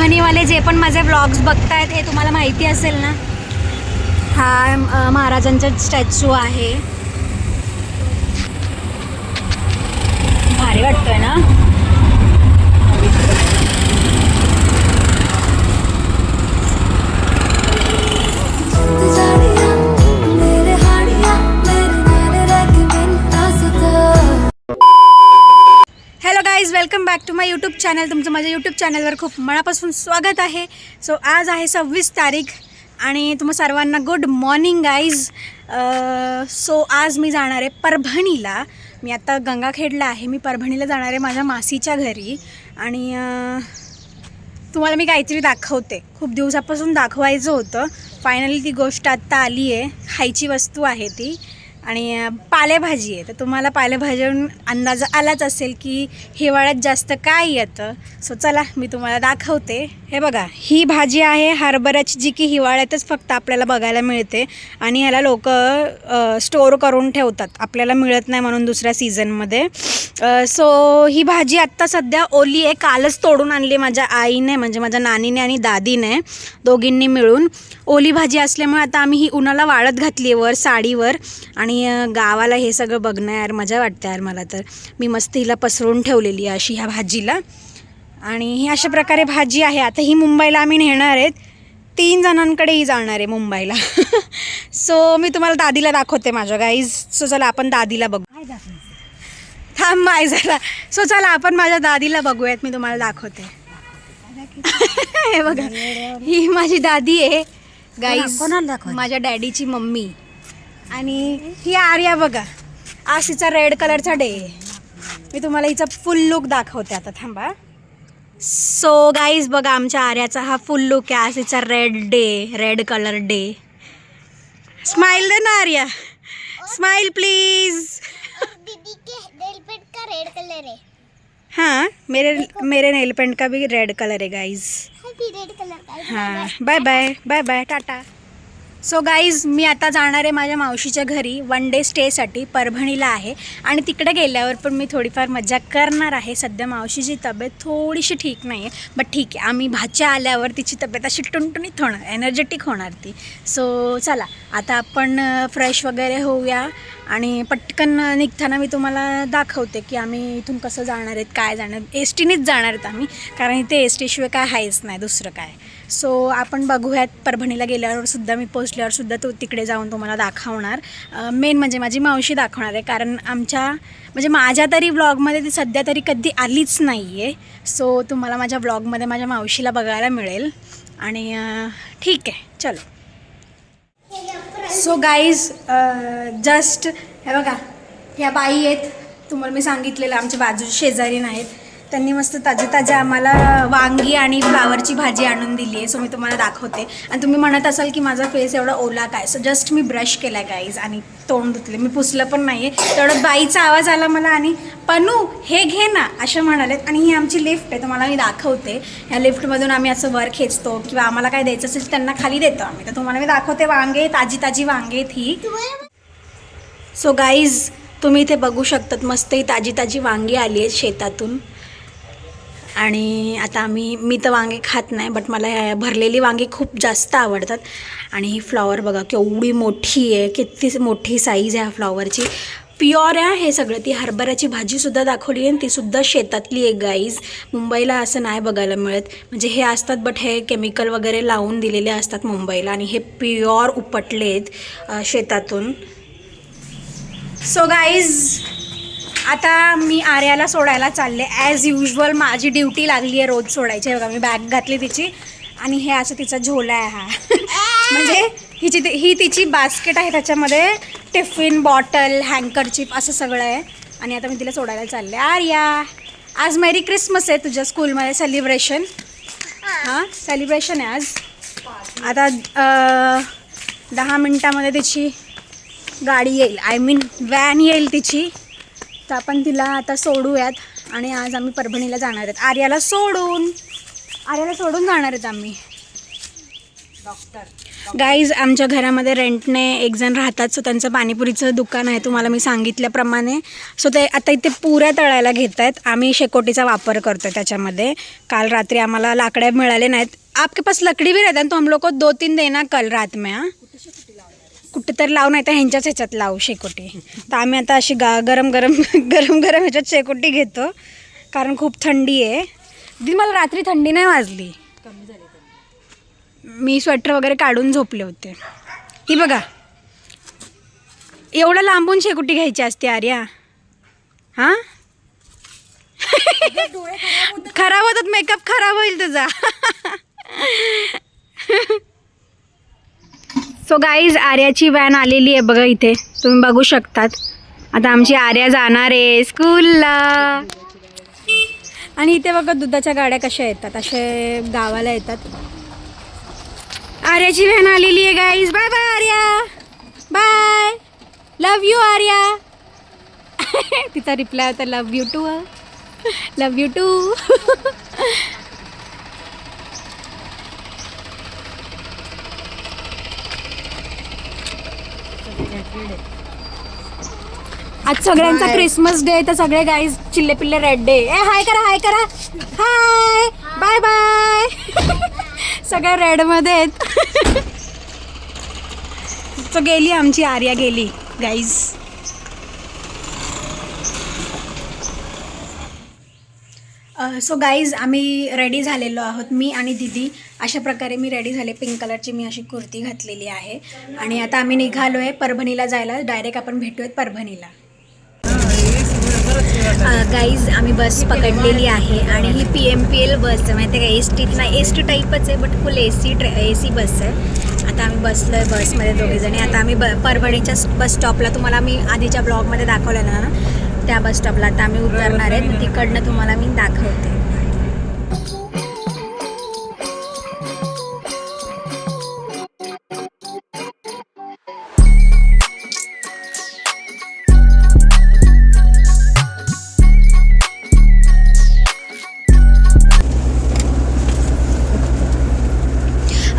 परभणीवाले जे पण माझे व्लॉग्स बघतायत हे तुम्हाला माहिती असेल ना, हा महाराजांचा स्टॅच्यू आहे. भारी वाटतोय ना. Welcome back to my YouTube channel. तुमचं माझ्या यूट्यूब चॅनलवर खूप मनापासून स्वागत आहे. सो आज आहे 26 तारीख आणि तुम्हा सर्वांना गुड मॉर्निंग गाईज. सो आज मी जाणार आहे परभणीला. मी आता गंगाखेडला आहे. मी परभणीला जाणार आहे माझ्या मासीच्या घरी आणि तुम्हाला मी काहीतरी दाखवते. खूप दिवसापासून दाखवायचं होतं. फायनली ती गोष्ट आत्ता आली आहे. खायची वस्तू आहे ती आणि पालेभाजी आहे. तर तुम्हाला पालेभाजीवरून अंदाज आलाच असेल की हिवाळ्यात जास्त काय येतं. सो चला मी तुम्हाला दाखवते. हे बघा, ही भाजी आहे हरभऱ्याची, जी की हिवाळ्यातच फक्त आपल्याला बघायला मिळते आणि ह्याला लोक स्टोअर करून ठेवतात, आपल्याला मिळत नाही म्हणून दुसऱ्या सीझनमध्ये. सो ही भाजी आत्ता सध्या ओली आहे. कालच तोडून आणली माझ्या आईने, म्हणजे माझ्या नानीने आणि दादीने, दोघींनी मिळून. ओली भाजी असल्यामुळे आता आम्ही ही उन्हाला वाळत घातली आहे वर साडीवर. आणि गावाला हे सगळं बघणं यार मजा वाटते यार मला. तर मी मस्त हिला पसरून ठेवलेली आहे अशी ह्या भाजीला. आणि ही अशा प्रकारे भाजी आहे. आता ही मुंबईला आम्ही नेणार आहेत. 3 जणांकडेही जाणार आहे मुंबईला. सो मी तुम्हाला दादीला दाखवते माझ्या गाईज. सो चला आपण दादीला बघू. थांब माय जरा. सो चला आपण माझ्या दादीला बघूयात. मी तुम्हाला दाखवते. हे बघा, ही माझी दादी आहे गाईज, माझ्या डॅडीची मम्मी. आणि ही आर्या बघा, आज हिचा रेड कलरचा डे आहे. मी तुम्हाला हिचा फुल लुक दाखवते आता, थांबा. सो गाईज बघा, आमच्या आर्याचा हा फुल लुक आहे. आज हिचा रेड कलर डे. स्माइल दे ना आर्या, स्माइल प्लीज. दीदी के नेल पेंट का रेड कलर है. हाँ, मेरे नेल पेंट का भी रेड कलर है गाइज. रेड कलर का. हाँ, bye bye bye bye, tata. So guys मी आता जाणार आहे माझ्या मावशीच्या घरी 1 डे स्टेसाठी. परभणीला आहे आणि तिकडे गेल्यावर पण मी थोडीफार मजा करणार आहे. सध्या मावशीची तब्येत थोडीशी ठीक नाही आहे, बट ठीक आहे. आम्ही भाच्या आल्यावर तिची तब्येत अशी टुणटुणीत होणार, एनर्जेटिक होणार ती. सो चला आता आपण फ्रेश वगैरे होऊया आणि पटकन निघताना मी तुम्हाला दाखवते की आम्ही इथून कसं जाणार आहेत, काय जाणार. एस टीनेच जाणार आहेत आम्ही, कारण इथे एस टीशिवाय काय आहेच नाही दुसरं काय. सो आपण बघूयात. परभणीला गेल्यावर सुद्धा मी पोचल्यावर सुद्धा तो तिकडे जाऊन तुम्हाला दाखवणार. मेन म्हणजे माझी मावशी दाखवणार आहे, कारण म्हणजे माझ्या तरी व्लॉगमध्ये ती सध्या तरी कधी आलीच नाही आहे. सो तुम्हाला माझ्या व्लॉगमध्ये माझ्या मावशीला बघायला मिळेल. आणि ठीक आहे, चलो. सो गाईज जस्ट हे बघा, ह्या बाई आहेत, तुम्हाला मी सांगितलेलं आमच्या बाजूच्या शेजारीन आहेत. त्यांनी मस्त ताजे आम्हाला वांगी आणि फ्लावरची भाजी आणून दिली आहे. सो मी तुम्हाला दाखवते. आणि तुम्ही म्हणत असाल की माझा फेस एवढा ओला काय. सो जस्ट मी ब्रश केला आहे गाईज आणि तोंड धुतले. मी पुसलं पण नाही आहे. तेवढं बाईचा आवाज आला मला आणि पनू हे घे ना असं म्हणालेत. आणि ही आमची लिफ्ट आहे, तुम्हाला मी दाखवते. ह्या लिफ्टमधून आम्ही असं वर खेचतो किंवा आम्हाला काय द्यायचं असेल त्यांना खाली देतो आम्ही. तर तुम्हाला मी दाखवते. वांगे ताजी वांगे आहेत ही. सो गाईज तुम्ही इथे बघू शकतात, मस्त ही ताजी वांगी आली आहेत शेतातून. आणि आता मी तर वांगे खात नाही, बट मला भरलेली वांगी खूप जास्त आवडतात. आणि ही फ्लॉवर बघा केवढी मोठी आहे, किती मोठी साईज आहे ह्या फ्लॉवरची. प्युअर आहे हे सगळं. ती हरभऱ्याची भाजीसुद्धा दाखवली आहे आणि तीसुद्धा शेतातली आहे गाईज. मुंबईला असं नाही बघायला मिळत. म्हणजे हे असतात बट हे केमिकल वगैरे लावून दिलेले असतात मुंबईला, आणि हे प्युअर उपटले आहेत शेतातून. सो गाईज आता मी आर्याला सोडायला चालले. ॲज युजल माझी ड्युटी लागली आहे रोज सोडायची. बघा मी बॅग घातली तिची आणि हे असं तिचा झोला आहे हा. म्हणजे ही तिची बास्केट आहे, त्याच्यामध्ये टिफिन बॉटल हँकरचिप असं सगळं आहे. आणि आता मी तिला सोडायला चालले. आर्या आज मेरी क्रिसमस आहे तुझ्या स्कूलमध्ये सेलिब्रेशन. हां सेलिब्रेशन आहे आज. आता 10 मिनटामध्ये तिची गाडी येईल, आय मीन व्हॅन येईल तिची. तर आपण तिला आता सोडूयात आणि आज आम्ही परभणीला जाणार आहेत. आर्याला सोडून जाणार आहेत आम्ही. गाईज आमच्या घरामध्ये रेंटने एक जण राहतात, सो त्यांचं पाणीपुरीचं दुकान आहे तुम्हाला मी सांगितल्याप्रमाणे. सो ते आता इथे पुऱ्या तळायला घेत आहेत. आम्ही शेकोटीचा वापर करतो त्याच्यामध्ये. काल रात्री आम्हाला लाकड्या मिळाले नाहीत. आपके पास लकडी भी रहता है तो हम लोग को 2-3 देना कल रात में. हां कुठे तर लावू नाही तर ह्यांच्याच ह्याच्यात लावू शेकोटी. तर आम्ही आता अशी गरम गरम ह्याच्यात शेकोटी घेतो कारण खूप थंडी आहे. दी मला रात्री थंडी नाही वाजली, मी स्वेटर वगैरे काढून झोपले होते. ही बघा एवढं लांबून शेकोटी घ्यायची असते आर्या. हां खराब होतात, मेकअप खराब होईल तुझा. सो गाईज आर्याची व्हॅन आलेली आहे बघा, इथे तुम्ही बघू शकतात. आता आमची आर्या जाणार आहे स्कूलला. आणि इथे बघा दुधाच्या गाड्या कशा येतात, असे गावाला येतात. आर्याची व्हॅन आलेली आहे guys. Bye bye Arya, bye, love you Arya. तिचा रिप्लाय होता love you too, love you too. आज सगळ्यांचा क्रिसमस डे, तर सगळे गाईज चिल्ले पिल्ले रेड डे. हाय करा, हाय करा, हाय, बाय बाय. सगळे रेडमध्ये आहेत. तो गेली आमची आर्या, गेली गाईज. सो गाईज आम्ही रेडी झालेलो आहोत, मी आणि दीदी. अशा प्रकारे मी रेडी झाले. पिंक कलरची मी अशी कुर्ती घातलेली आहे. आणि आता आम्ही निघालो आहे परभणीला जायला. डायरेक्ट आपण भेटूयात परभणीला. गाईज आम्ही बस पकडलेली आहे आणि ही PMPL बस आहे, माहिती आहे का. एस नाही, एस टी टाईपच आहे बट फुल AC बस आहे. आता आम्ही बसलो आहे बसमध्ये दोघीजणी. आता आम्ही परभणीच्या बस स्टॉपला, तुम्हाला मी आधीच्या ब्लॉगमध्ये दाखवलेलं ना, त्या बस स्टॉपला आता आम्ही उतरणार आहे. तिकडनं तुम्हाला मी दाखवते.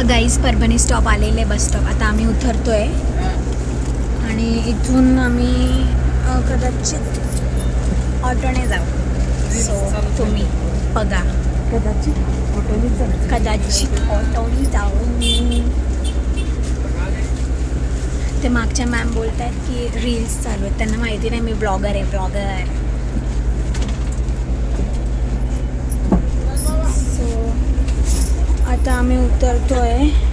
गाईज परभणी स्टॉप आलेले बस स्टॉप. आता आम्ही उतरतो आहे आणि इथून आम्ही कदाचित ऑटोने जाऊ. सो तुम्ही बघा, कदाचित ऑटोने जाऊ. ते मागच्या मॅम बोलत आहेत की रील्स चालू आहेत, त्यांना माहिती नाही मी ब्लॉगर आहे, ब्लॉगर. सो आता आम्ही उतरतो आहे.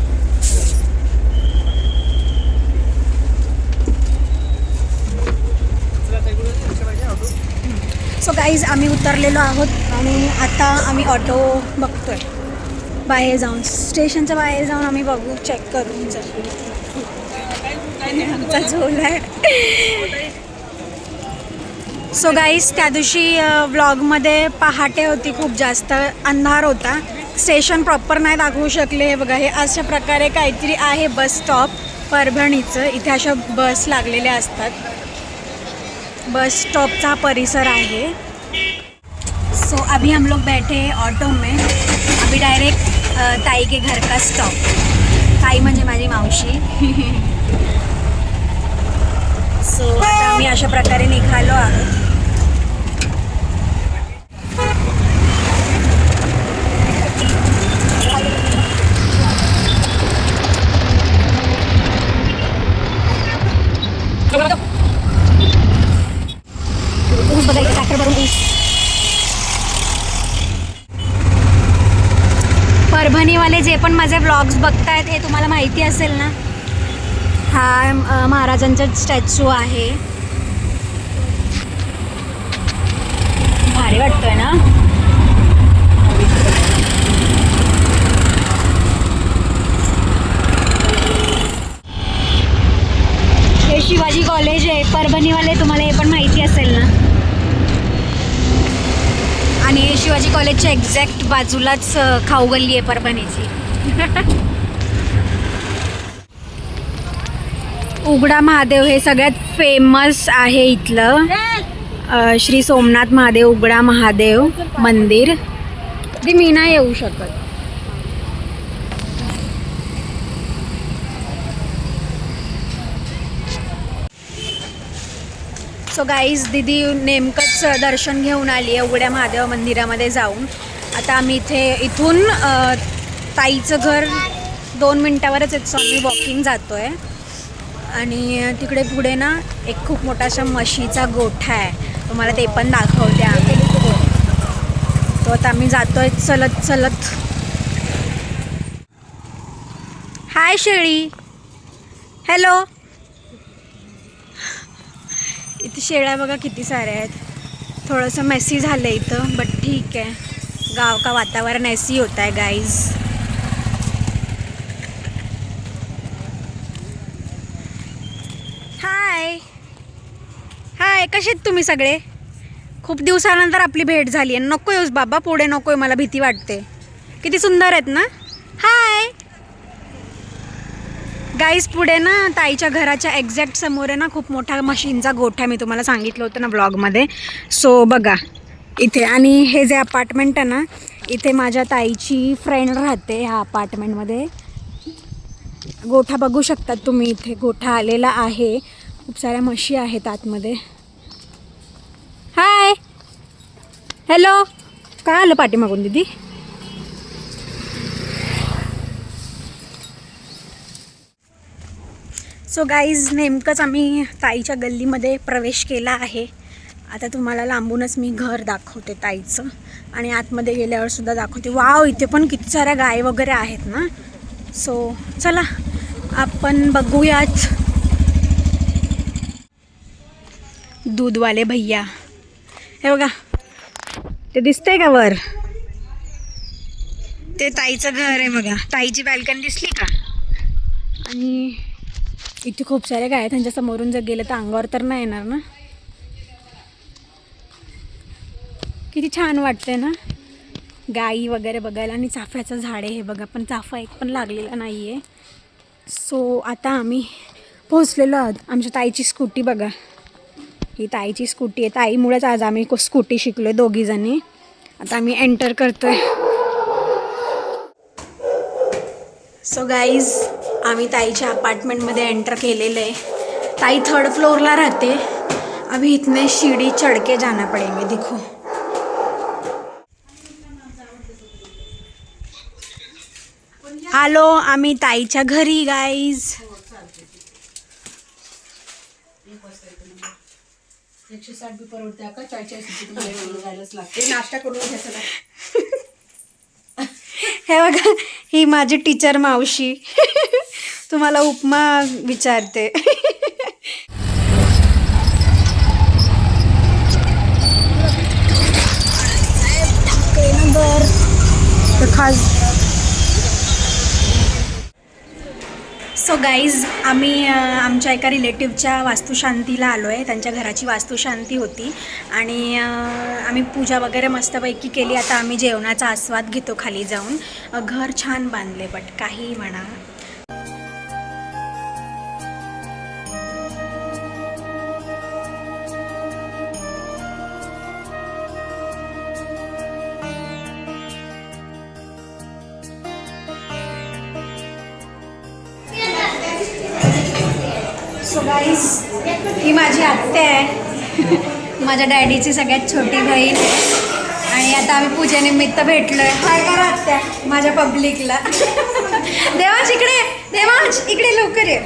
सो गाईज आम्ही उतरलेलो आहोत आणि आता आम्ही ऑटो बघतोय. बाहेर जाऊन, स्टेशनच्या बाहेर जाऊन आम्ही बघू, चेक करू. आमचा झोला आहे. सो गाईज त्या दिवशी व्लॉगमध्ये पहाटे होती, खूप जास्त अंधार होता, स्टेशन प्रॉपर नाही दाखवू शकले. हे बघा, हे अशा प्रकारे काहीतरी आहे बस स्टॉप परभणीचं. इथे अशा बस लागलेल्या असतात. बस स्टॉपचा परिसर आहे. सो अभी हम लोग बैठे हैं ऑटो में. अभी डायरेक्ट ताई के घर का स्टॉप. ताई म्हणजे माझी मावशी. सो आता आम्ही अशा प्रकारे निघालो आहोत. ऊस बघायचं, ट्रॅक्टरवरून ऊस. परभणीवाले जे पण माझे व्लॉग्स बघतायत हे तुम्हाला माहिती असेल ना, हा महाराजांचा स्टॅच्यू आहे. भारी वाटतोय ना. हे शिवाजी कॉलेज आहे परभणीवाले, तुम्हाला हे पण माहिती असेल ना. आणि हे शिवाजी कॉलेजच्या एक्झॅक्ट बाजूलाच खाऊगल्ली आहे परभणीची. उघडा महादेव हे सगळ्यात फेमस आहे इथलं. श्री सोमनाथ महादेव उघडा महादेव मंदिर. ते मी नाही येऊ शकत. सो गाईज दीदी नेमकंच दर्शन घेऊन आली आहे उघड्या महादेव मंदिरामध्ये जाऊन. आता आम्ही इथून ताईचं घर 2 मिनटावरच येतो. आम्ही वॉकिंग जातो आहे आणि तिकडे पुढे ना एक खूप मोठा असा म्हशीचा गोठा आहे. तुम्हाला ते पण दाखवते आम्ही. तो आता आम्ही जातो आहे चलत चलत. हाय शेळी. हॅलो. इथे शेळ्या बघा किती साऱ्या आहेत. थोडंसं मेसी झालं आहे इथं बट ठीक आहे. गाव का वातावरण ऐसी होता है गाइज. हाय हाय, कसे आहेत तुम्ही सगळे? खूप दिवसानंतर आपली भेट झाली आहे. नको येऊस बाबा पुढे, नको मला भीती वाटते. किती सुंदर आहेत ना. Hi guys. पुढे ना ताईच्या घराच्या एक्झॅक्ट समोर आहे ना खूप मोठा मशीनचा गोठा. मी तुम्हाला सांगितलं होतं ना ब्लॉगमध्ये. सो बघा इथे. आणि हे जे अपार्टमेंट आहे ना इथे माझ्या ताईची फ्रेंड राहते. ह्या अपार्टमेंटमध्ये गोठा बघू शकतात तुम्ही. इथे गोठा आलेला आहे. खूप साऱ्या म्हशी आहेत आतमध्ये. Hi hello. काय आलं पाठीमागून दीदी? सो गाईज नेमकंच आम्ही ताईच्या गल्लीमध्ये प्रवेश केला आहे. आता तुम्हाला लांबूनच मी घर दाखवते ताईचं आणि आतमध्ये गेल्यावर सुद्धा दाखवते. वाव, इथे पण किती साऱ्या गाय वगैरे आहेत ना. सो चला आपण बघूयात. दूधवाले भैया हे बघा, ते दिसतंय का वर? ते ताईचं घर आहे बघा. ताईची बॅल्कनी दिसली का? आणि इथे खूप सारे गाय आहेत. त्यांच्या समोरून जर गेलं तर अंगावर तर नाही येणार ना. किती छान वाटते ना गाई वगैरे बघायला. आणि चाफ्याचं झाड आहे हे बघा, पण चाफा एक पण लागलेला नाही आहे. सो आता आम्ही पोहोचलेलो आहोत. आमच्या ताईची स्कूटी बघा, ही ताईची स्कूटी आहे. ताईमुळेच आज आम्ही स्कूटी शिकलो दोघीजणी. आता आम्ही एंटर करतोय. सो गाईज आम्ही ताईच्या अपार्टमेंटमध्ये एंटर केलेलं आहे. ताई 3rd फ्लोअरला राहते. अभी इतने सीढ़ी चढ़ के जाना पड़ेंगे. देखो आलो आम्ही ताईच्या घरी गाईज. नाश्ता करून हे बघा, ही माझी टीचर मावशी तुम्हाला उपमा विचारते. सो गाईज आम्ही आमच्या एका रिलेटिव्हच्या वास्तुशांतीला आलो आहे. त्यांच्या घराची वास्तुशांती होती आणि आम्ही पूजा वगैरे मस्तपैकी केली. आता आम्ही जेवणाचा आस्वाद घेतो खाली जाऊन. घर छान बांधले बट काही म्हणा. सो गाईज ही माझी आत्या आहे. माझ्या डॅडीची सगळ्यात छोटी बहीण आहे. आणि आता आम्ही पूजेनिमित्त भेटलो आहे. हाय करा आत्या माझ्या पब्लिकला. देवांश इकडे, देवांश इकडे लवकर ये.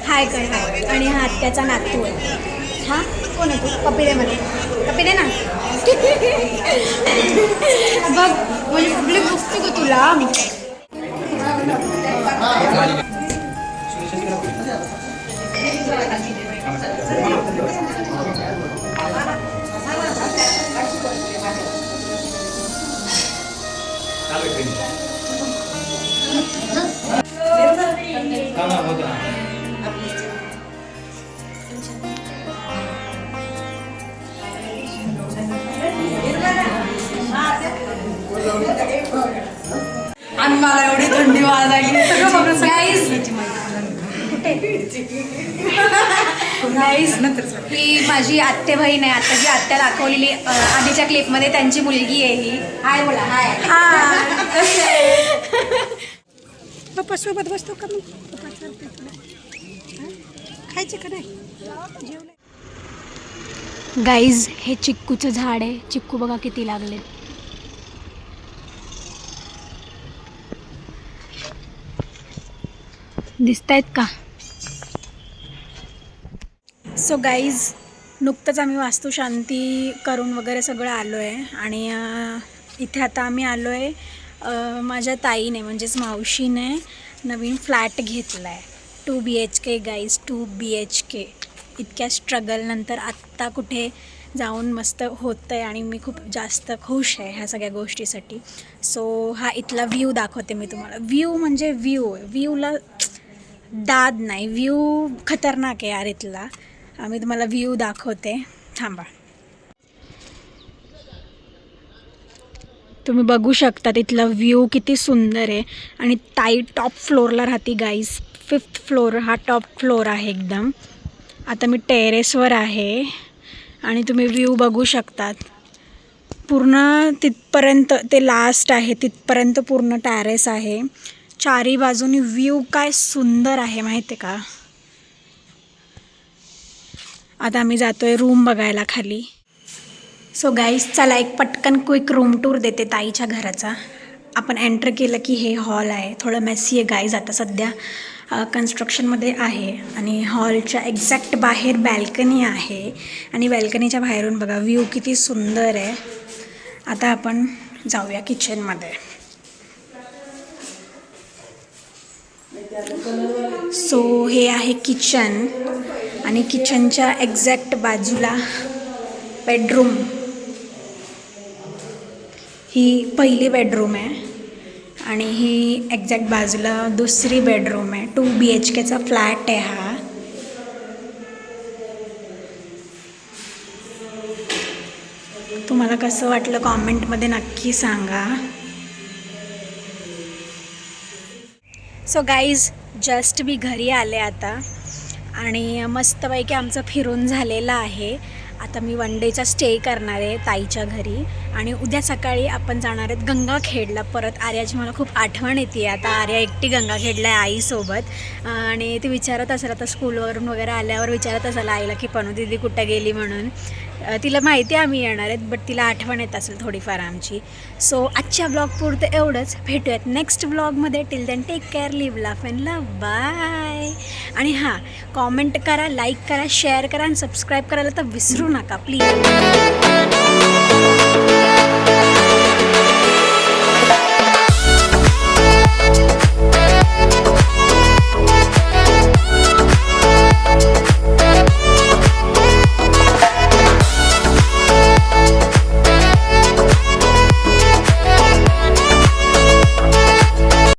हाय कर हाय. आणि हा आत्याचा नातू आहे. हा कोण आहे तू? कपिलेमध्ये कपिले ना. बघ म्हणजे पब्लिक बघते का तुला? आणि मला एवढी थंडी वाजायली. ही माझी आत्ते बहीण आहे. आता जी आत्या दाखवलेली आधीच्या क्लिपमध्ये त्यांची मुलगी आहे ही. हाय बोला. हाय. पप्पा सोबत बसतो का मग? खायचे का नाही? जेवलं. गाईज हे चिक्कूचं झाड आहे. चिक्कू बघा किती लागले. दिसतायत का? सो गाईज नुकतंच आम्ही वास्तुशांती करून वगैरे सगळं आलो आहे आणि इथे आता आम्ही आलो आहे माझ्या ताईने म्हणजेच मावशीने नवीन फ्लॅट घेतला आहे. 2 BHK गाईज, 2 BHK. इतक्या स्ट्रगलनंतर आत्ता कुठे जाऊन मस्त होतं आहे आणि मी खूप जास्त खुश आहे ह्या सगळ्या गोष्टीसाठी. सो हा इथला व्ह्यू दाखवते मी तुम्हाला. व्ह्यू म्हणजे व्ह्यूला दाद नाही, व्ह्यू खतरनाक आहे यार इथला. मी तुम्हाला व्ह्यू दाखवते, थांबा. तुम्ही बघू शकता तिथला व्ह्यू किती सुंदर आहे. आणि ताई टॉप फ्लोअरला राहते गाईज. 5th फ्लोअर हा टॉप फ्लोअर आहे एकदम. आता मी टेरेसवर आहे आणि तुम्ही व्ह्यू बघू शकतात. पूर्ण तिथपर्यंत ते लास्ट आहे, तिथपर्यंत पूर्ण टेरेस आहे. चारी बाजूनी व्ह्यू काय सुंदर आहे माहिती आहे का. आता आम्ही जातो आहे रूम बघायला खाली. सो गाईज चला एक पटकन क्विक रूम टूर देते ताईच्या घराचा. आपण एंटर केलं की हे हॉल आहे. थोडं मेसी आहे गाईज, आता सध्या कन्स्ट्रक्शनमध्ये आहे. आणि हॉलच्या एक्झॅक्ट बाहेर बॅल्कनी आहे आणि बॅल्कनीच्या बाहेरून बघा व्ह्यू किती सुंदर आहे. आता आपण जाऊया किचनमध्ये. सो हे आहे किचन आणि किचनच्या एक्झॅक्ट बाजूला बेडरूम. ही पहिली बेडरूम आहे आणि ही एक्झॅक्ट बाजूला दुसरी बेडरूम आहे. 2 BHKचा फ्लॅट आहे हा. तुम्हाला कसं वाटलं कॉमेंटमध्ये नक्की सांगा. सो गाईज जस्ट मी घरी आले आता आणि मस्तपैकी आमचं फिरून झालेलं आहे. आता मी 1 डेचा स्टे करणार आहे ताईच्या घरी आणि उद्या सकाळी आपण जाणार आहेत गंगाखेडला परत. आर्याची मला खूप आठवण येते. आता आर्या एकटी गंगाखेडला आहे आईसोबत आणि ती विचारत असेल आता स्कूलवरून वगैरे आल्यावर विचारत असेल आईला की पनू दीदी कुठं गेली म्हणून. तिला माहिती आहे आम्ही येणार आहेत बट तिला आठवण येत असेल थोडीफार आमची. सो आजच्या ब्लॉगपुरतं एवढंच. भेटूयात नेक्स्ट ब्लॉगमध्ये. Till then take care, live laugh and love. Bye. आणि हां, कॉमेंट करा, लाईक करा, शेअर करा आणि सबस्क्राईब करायला तर विसरू नका प्लीज.